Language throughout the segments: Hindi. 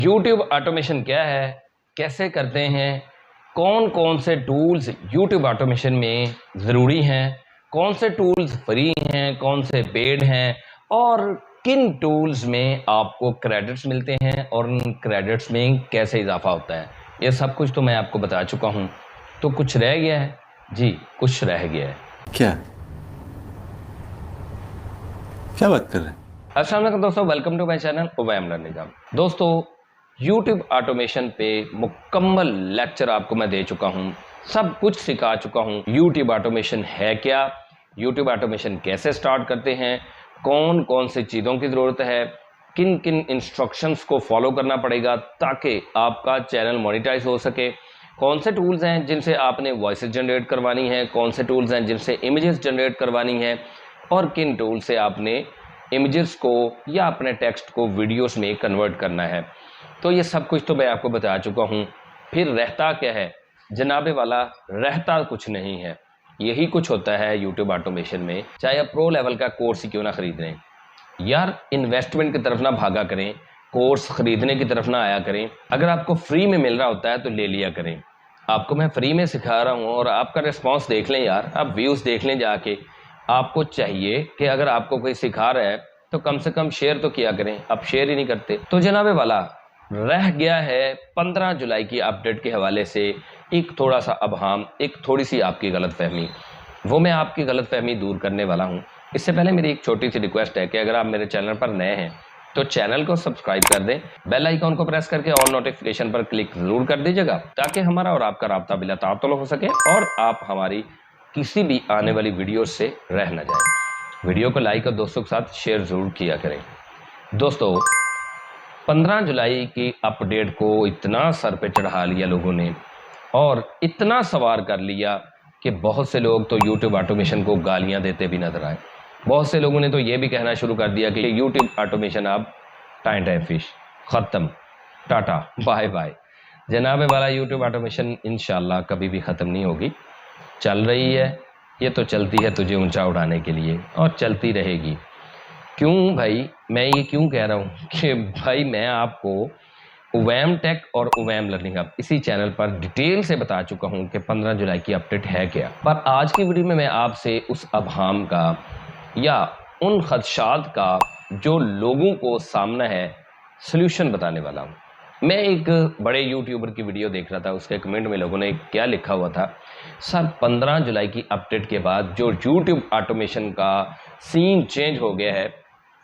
YouTube ऑटोमेशन क्या है, कैसे करते हैं, कौन कौन से टूल्स YouTube ऑटोमेशन में ज़रूरी हैं, कौन से टूल्स फ्री हैं, कौन से पेड हैं और किन टूल्स में आपको क्रेडिट्स मिलते हैं और उन क्रेडिट्स में कैसे इजाफा होता है, ये सब कुछ तो मैं आपको बता चुका हूँ। तो कुछ रह गया है? जी, कुछ रह गया है। क्या बात कर रहे हैं? अस्सलाम वालेकुम दोस्तों, welcome to my channel Uwaim learning hub. दोस्तों, YouTube ऑटोमेशन पे मुकम्मल लेक्चर आपको मैं दे चुका हूँ, सब कुछ सिखा चुका हूँ। YouTube ऑटोमेशन है क्या, YouTube ऑटोमेशन कैसे स्टार्ट करते हैं, कौन कौन सी चीज़ों की ज़रूरत है, किन किन इंस्ट्रक्शंस को फॉलो करना पड़ेगा ताकि आपका चैनल मोनेटाइज हो सके, कौन से टूल्स हैं जिनसे आपने वॉइस जनरेट करवानी है, कौन से टूल्स हैं जिनसे इमेजेस जनरेट करवानी है और किन टूल से आपने इमेजेस को या अपने टेक्स्ट को वीडियोस में कन्वर्ट करना है। तो ये सब कुछ तो मैं आपको बता चुका हूँ। फिर रहता क्या है जनाबे वाला, रहता कुछ नहीं है। यही कुछ होता है YouTube ऑटोमेशन में। चाहे आप प्रो लेवल का कोर्स ही क्यों ना ख़रीद लें यार, इन्वेस्टमेंट की तरफ ना भागा करें, कोर्स ख़रीदने की तरफ ना आया करें। अगर आपको फ्री में मिल रहा होता है तो ले लिया करें। आपको मैं फ्री में सिखा रहा हूँ और आपका रिस्पॉन्स देख लें यार, आप व्यूज़ देख लें जाके। आपको चाहिए कि अगर आपको कोई सिखा रहा है तो कम से कम शेयर तो किया करें, आप शेयर ही नहीं करते। तो जनाबे वाला, रह गया है 15 जुलाई की अपडेट के हवाले से एक थोड़ा सा अबहाम, एक थोड़ी सी आपकी गलतफहमी। वो मैं आपकी गलतफहमी दूर करने वाला हूँ। इससे पहले मेरी एक छोटी सी रिक्वेस्ट है कि अगर आप मेरे चैनल पर नए हैं तो चैनल को सब्सक्राइब कर दें, बेल आइकॉन को प्रेस करके ऑल नोटिफिकेशन पर क्लिक ज़रूर कर दीजिएगा ताकि हमारा और आपका राब्ता बिला तातुल हो सके और आप हमारी किसी भी आने वाली वीडियो से रह न जाए। वीडियो को लाइक और दोस्तों के साथ शेयर ज़रूर किया करें। दोस्तों, 15 जुलाई की अपडेट को इतना सर पे चढ़ा लिया लोगों ने और इतना सवार कर लिया कि बहुत से लोग तो YouTube ऑटोमेशन को गालियां देते भी नजर आए। बहुत से लोगों ने तो ये भी कहना शुरू कर दिया कि YouTube ऑटोमेशन अब टाइम फिश, ख़त्म, टाटा बाय बाय। जनाबे वाला, YouTube ऑटोमेशन इंशाल्लाह कभी भी ख़त्म नहीं होगी। चल रही है, ये तो चलती है तुझे ऊंचा उठाने के लिए और चलती रहेगी। क्यों भाई, मैं ये क्यों कह रहा हूँ कि भाई मैं आपको उवैम टेक और उवैम लर्निंग हब इसी चैनल पर डिटेल से बता चुका हूँ कि 15 जुलाई की अपडेट है क्या। पर आज की वीडियो में मैं आपसे उस अबहाम का या उन खदशात का जो लोगों को सामना है, सल्यूशन बताने वाला हूँ। मैं एक बड़े यूट्यूबर की वीडियो देख रहा था, उसके कमेंट में लोगों ने क्या लिखा हुआ था, सर 15 जुलाई की अपडेट के बाद जो YouTube ऑटोमेशन का सीन चेंज हो गया है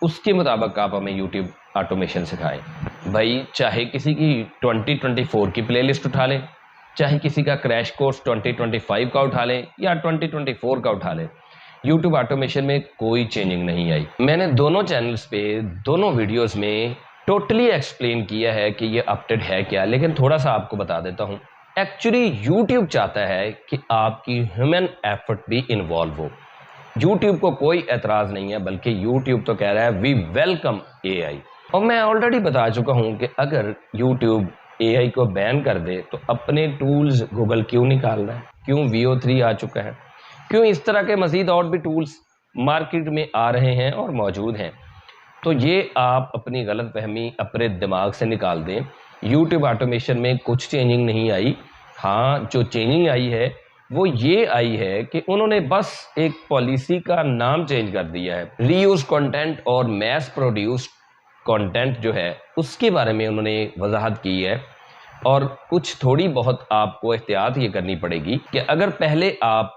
उसके मुताबिक आप हमें YouTube ऑटोमेशन सिखाएं। भाई, चाहे किसी की 2024 की प्लेलिस्ट उठा लें, चाहे किसी का क्रैश कोर्स 2025 का उठा लें या 2024 का उठा लें, YouTube ऑटोमेशन में कोई चेंजिंग नहीं आई। मैंने दोनों चैनल्स पे दोनों वीडियोस में टोटली एक्सप्लेन किया है कि ये अपडेट है क्या, लेकिन थोड़ा सा आपको बता देता हूँ। एक्चुअली YouTube चाहता है कि आपकी ह्यूमन एफर्ट भी इन्वॉल्व हो। YouTube को कोई एतराज़ नहीं है, बल्कि YouTube तो कह रहा है वी वेलकम AI। और मैं ऑलरेडी बता चुका हूँ कि अगर YouTube AI को बैन कर दे तो अपने टूल्स गूगल क्यों निकाल रहा है, क्यों VO3 आ चुका है, क्यों इस तरह के मज़ीद और भी टूल्स मार्केट में आ रहे हैं और मौजूद हैं। तो ये आप अपनी गलतफहमी अपने दिमाग से निकाल दें। YouTube ऑटोमेशन में कुछ चेंजिंग नहीं आई। हाँ, जो चेंजिंग आई है वो ये आई है कि उन्होंने बस एक पॉलिसी का नाम चेंज कर दिया है। रीयूज कंटेंट और मैस प्रोड्यूस्ड कंटेंट जो है उसके बारे में उन्होंने वजाहत की है। और कुछ थोड़ी बहुत आपको एहतियात ये करनी पड़ेगी कि अगर पहले आप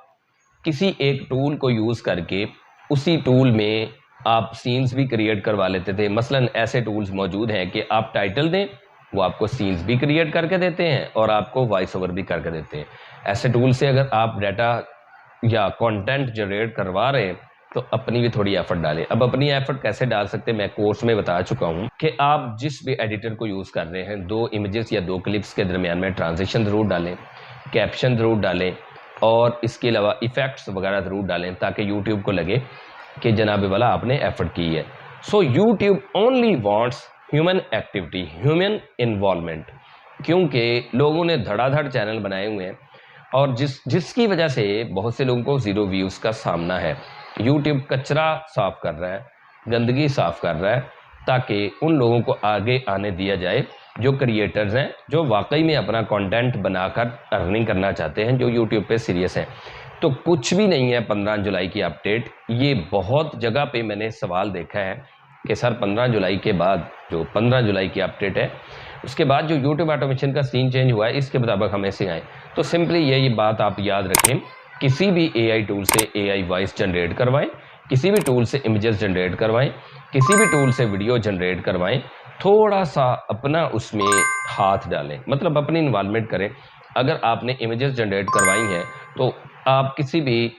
किसी एक टूल को यूज़ करके उसी टूल में आप सीन्स भी क्रिएट करवा लेते थे। मसलन ऐसे टूल्स मौजूद हैं कि आप टाइटल दें, वो आपको सीन्स भी क्रिएट करके देते हैं और आपको वॉइस ओवर भी करके देते हैं। ऐसे टूल से अगर आप डाटा या कंटेंट जनरेट करवा रहे हैं तो अपनी भी थोड़ी एफर्ट डालें। अब अपनी एफर्ट कैसे डाल सकते हैं, मैं कोर्स में बता चुका हूँ कि आप जिस भी एडिटर को यूज़ कर रहे हैं, 2 इमेजेस या 2 क्लिप्स के दरमियान में ट्रांजिशन ज़रूर डालें, कैप्शन ज़रूर डालें और इसके अलावा इफ़ेक्ट्स वगैरह ज़रूर डालें ताकि यूट्यूब को लगे कि जनाबे वाला आपने एफर्ट की है। So YouTube only wants human activity, human involvement, क्योंकि लोगों ने धड़ाधड़ चैनल बनाए हुए हैं और जिसकी वजह से बहुत से लोगों को ज़ीरो व्यूज़ का सामना है। यूट्यूब कचरा साफ़ कर रहा है, गंदगी साफ़ कर रहा है ताकि उन लोगों को आगे आने दिया जाए जो क्रिएटर्स हैं, जो वाकई में अपना कंटेंट बनाकर अर्निंग करना चाहते हैं, जो यूट्यूब पे सीरियस हैं। तो कुछ भी नहीं है 15 जुलाई की अपडेट। ये बहुत जगह पे मैंने सवाल देखा है कि सर 15 जुलाई के बाद, जो 15 जुलाई की अपडेट है, उसके बाद जो यूट्यूब ऑटोमेशन का सीन चेंज हुआ है, इसके मुताबिक हम ऐसे आए। तो सिंपली ये बात आप याद रखें, किसी भी AI टूल से AI वॉइस जनरेट करवाएं, किसी भी टूल से इमेजेस जनरेट करवाएं, किसी भी टूल से वीडियो जनरेट करवाएं, थोड़ा सा अपना उसमें हाथ डालें, मतलब अपनी इन्वॉल्वमेंट करें। अगर आपने इमेजेस जनरेट करवाई हैं तो आप किसी भी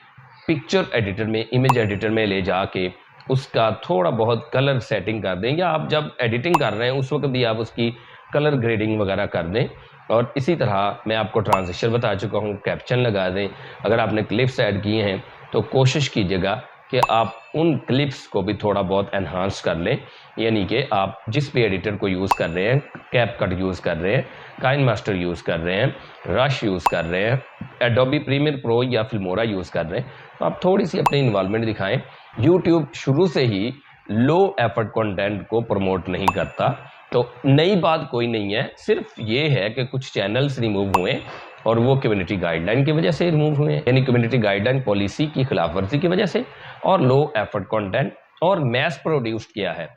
पिक्चर एडिटर में, इमेज एडिटर में ले जाके उसका थोड़ा बहुत कलर सेटिंग कर दें, या आप जब एडिटिंग कर रहे हैं उस वक्त भी आप उसकी कलर ग्रेडिंग वगैरह कर दें। और इसी तरह मैं आपको ट्रांजिशन बता चुका हूँ, कैप्शन लगा दें। अगर आपने क्लिप्स ऐड किए हैं तो कोशिश कीजिएगा कि आप उन क्लिप्स को भी थोड़ा बहुत एनहांस कर लें, यानी कि आप जिस भी एडिटर को यूज़ कर रहे हैं, कैपकट यूज़ कर रहे हैं, काइनमास्टर यूज़ कर रहे हैं, रश यूज़ कर रहे हैं, एडोबी प्रीमियर प्रो या फिल्मोरा यूज़ कर रहे हैं, तो आप थोड़ी सी अपनी इन्वॉल्वमेंट दिखाएं। यूट्यूब शुरू से ही लो एफर्ट कंटेंट को प्रमोट नहीं करता, तो नई बात कोई नहीं है। सिर्फ ये है कि कुछ चैनल्स रिमूव हुए और वो कम्युनिटी गाइडलाइन की वजह से रिमूव हुए, यानी कम्युनिटी गाइडलाइन पॉलिसी की खिलाफवर्जी की वजह से, और लो एफर्ट कंटेंट और मैस प्रोड्यूस्ड किया है।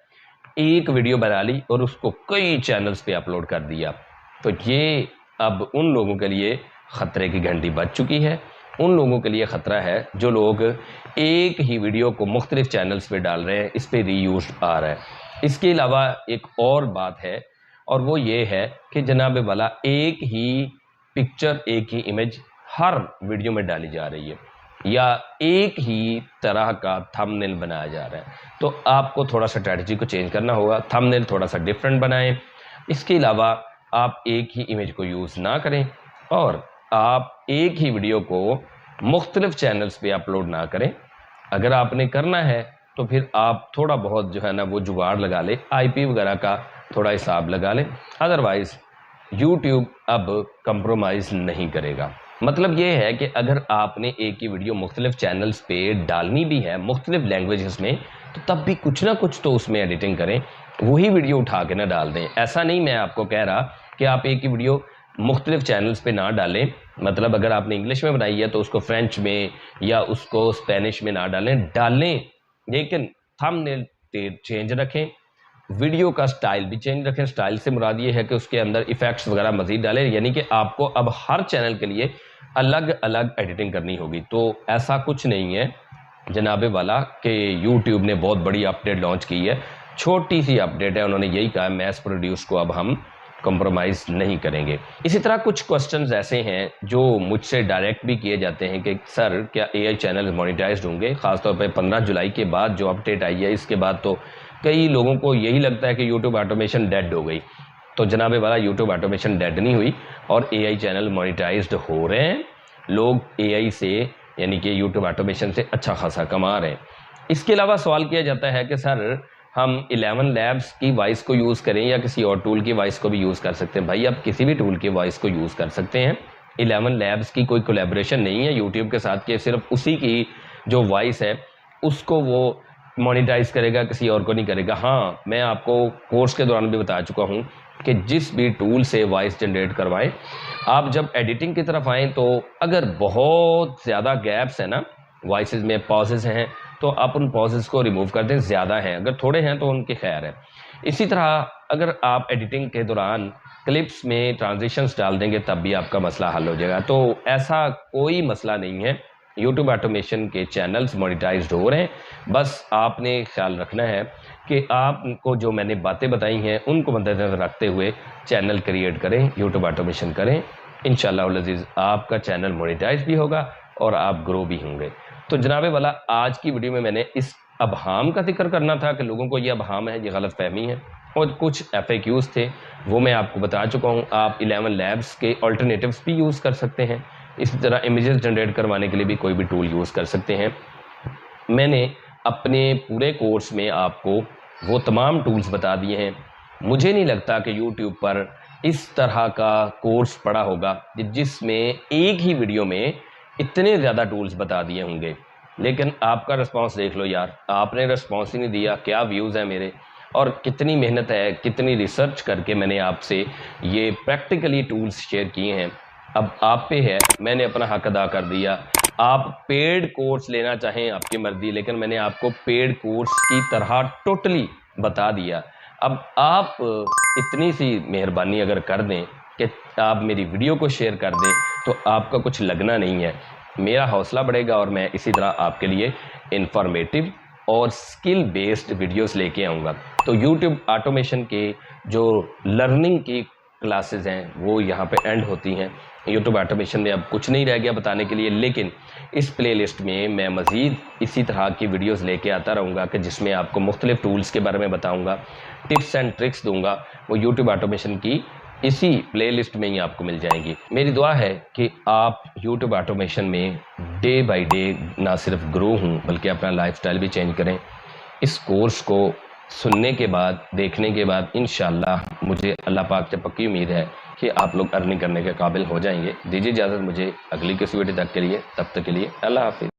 एक वीडियो बना ली और उसको कई चैनल्स पे अपलोड कर दिया, तो ये अब उन लोगों के लिए ख़तरे की घंटी बज चुकी है। उन लोगों के लिए ख़तरा है जो लोग एक ही वीडियो को मुख्तलिफ चैनल्स पे डाल रहे हैं, इस पर रीयूज आ रहा है। इसके अलावा एक और बात है, और वो ये है कि जनाब वाला एक ही पिक्चर, एक ही इमेज हर वीडियो में डाली जा रही है, या एक ही तरह का थंबनेल बनाया जा रहा है। तो आपको थोड़ा सा स्ट्रैटेजी को चेंज करना होगा, थंबनेल थोड़ा सा डिफरेंट बनाएं। इसके अलावा आप एक ही इमेज को यूज़ ना करें, और आप एक ही वीडियो को मुख्तलिफ चैनल्स पे अपलोड ना करें। अगर आपने करना है तो फिर आप थोड़ा बहुत जो है ना वो जुगाड़ लगा लें, IP वगैरह का थोड़ा हिसाब लगा लें। अदरवाइज़ यूट्यूब अब कंप्रोमाइज़ नहीं करेगा। मतलब ये है कि अगर आपने एक ही वीडियो मुख्तलिफ चैनल्स पे डालनी भी है, मुख्तलिफ लैंग्वेजेस में, तो तब भी कुछ ना कुछ तो उसमें एडिटिंग करें, वही वीडियो उठा के ना डाल दें। ऐसा नहीं मैं आपको कह रहा कि आप एक ही वीडियो मुख्तलिफ चैनल्स पे ना डालें, मतलब अगर आपने इंग्लिश में बनाई है तो उसको फ्रेंच में या उसको स्पेनिश में ना डालें, लेकिन थंबनेल चेंज रखें, वीडियो का स्टाइल भी चेंज रखें। स्टाइल से मुराद ये है कि उसके अंदर इफ़ेक्ट्स वगैरह मज़ीद डालें, यानी कि आपको अब हर चैनल के लिए अलग अलग एडिटिंग करनी होगी। तो ऐसा कुछ नहीं है जनाबे वाला कि यूट्यूब ने बहुत बड़ी अपडेट लॉन्च की है, छोटी सी अपडेट है। उन्होंने यही कहा मैस प्रोड्यूस को अब हम कॉम्प्रोमाइज़ नहीं करेंगे। इसी तरह कुछ क्वेश्चंस ऐसे हैं जो मुझसे डायरेक्ट भी किए जाते हैं कि सर क्या AI चैनल मोनेटाइज्ड होंगे, ख़ासतौर पर 15 जुलाई के बाद जो अपडेट आई है, इसके बाद तो कई लोगों को यही लगता है कि यूट्यूब ऑटोमेशन डेड हो गई। तो जनाबे वाला यूट्यूब ऑटोमेशन डेड नहीं हुई, और AI चैनल मोनेटाइज्ड हो रहे हैं। लोग AI से, यानी कि यूट्यूब ऑटोमेशन से अच्छा खासा कमा रहे हैं। इसके अलावा सवाल किया जाता है कि सर हम 11 लैब्स की वॉइस को यूज़ करें या किसी और टूल की वॉइस को भी यूज़ कर सकते हैं। भाई आप किसी भी टूल की वॉइस को यूज़ कर सकते हैं। 11 लैब्स की कोई कोलैबोरेशन नहीं है यूट्यूब के साथ कि सिर्फ उसी की जो वॉइस है उसको वो मोनेटाइज करेगा, किसी और को नहीं करेगा। हाँ, मैं आपको कोर्स के दौरान भी बता चुका हूँ कि जिस भी टूल से वॉइस जनरेट करवाएं, आप जब एडिटिंग की तरफ आएँ तो अगर बहुत ज़्यादा गैप्स हैं ना, वॉइसेस में पॉजेज़ हैं, तो आप उन पॉजेज़ को रिमूव कर दें। ज़्यादा हैं, अगर थोड़े हैं तो उनकी खैर है। इसी तरह अगर आप एडिटिंग के दौरान क्लिप्स में ट्रांजिशंस डाल देंगे तब भी आपका मसला हल हो जाएगा। तो ऐसा कोई मसला नहीं है, यूट्यूब ऑटोमेशन के चैनल्स मोनेटाइज्ड हो रहे हैं। बस आपने ख्याल रखना है कि आपको जो मैंने बातें बताई हैं उनको मद्देनज़र रखते हुए चैनल क्रिएट करें, यूट्यूब ऑटोमेशन करें। इंशाअल्लाह अज़ीज़ आपका चैनल मोनेटाइज भी होगा और आप ग्रो भी होंगे। तो जनाबे वाला आज की वीडियो में मैंने इस अबहाम का जिक्र करना था कि लोगों को ये अबहाम है, ये गलत फहमी है, और कुछ FAQs थे वो मैं आपको बता चुका हूँ। आप 11 लैब्स के अल्टरनेटिव्स भी यूज़ कर सकते हैं। इसी तरह इमेजेस जनरेट करवाने के लिए भी कोई भी टूल यूज़ कर सकते हैं। मैंने अपने पूरे कोर्स में आपको वो तमाम टूल्स बता दिए हैं। मुझे नहीं लगता कि यूट्यूब पर इस तरह का कोर्स पड़ा होगा जिसमें एक ही वीडियो में इतने ज़्यादा टूल्स बता दिए होंगे। लेकिन आपका रिस्पांस देख लो यार, आपने रिस्पांस ही नहीं दिया। क्या व्यूज़ हैं मेरे, और कितनी मेहनत है, कितनी रिसर्च करके मैंने आपसे ये प्रैक्टिकली टूल्स शेयर किए हैं। अब आप पे है, मैंने अपना हक अदा कर दिया। आप पेड कोर्स लेना चाहें आपकी मर्जी, लेकिन मैंने आपको पेड कोर्स की तरह टोटली बता दिया। अब आप इतनी सी मेहरबानी अगर कर दें कि आप मेरी वीडियो को शेयर कर दें, तो आपका कुछ लगना नहीं है, मेरा हौसला बढ़ेगा और मैं इसी तरह आपके लिए इंफॉर्मेटिव और स्किल बेस्ड वीडियोस लेके आऊँगा। तो यूट्यूब ऑटोमेशन के जो लर्निंग की क्लासेस हैं वो यहाँ पे एंड होती हैं। यूट्यूब ऑटोमेशन में अब कुछ नहीं रह गया बताने के लिए, लेकिन इस प्लेलिस्ट में मैं मज़ीद इसी तरह की वीडियोस लेके आता रहूँगा कि जिसमें आपको मुख्तलिफ टूल्स के बारे में बताऊँगा, टिप्स एंड ट्रिक्स दूँगा। वो यूट्यूब ऑटोमेशन की इसी प्लेलिस्ट में ही आपको मिल जाएंगी। मेरी दुआ है कि आप यूट्यूब ऑटोमेशन में डे बाय डे ना सिर्फ ग्रो हों बल्कि अपना लाइफस्टाइल भी चेंज करें। इस कोर्स को सुनने के बाद, देखने के बाद इंशाल्लाह मुझे अल्लाह पाक से पक्की उम्मीद है कि आप लोग अर्निंग करने के काबिल हो जाएंगे। दीजिए इजाज़त मुझे अगली किसी वीडियो तक के लिए, तब तक के लिए अल्लाह हाफिज़।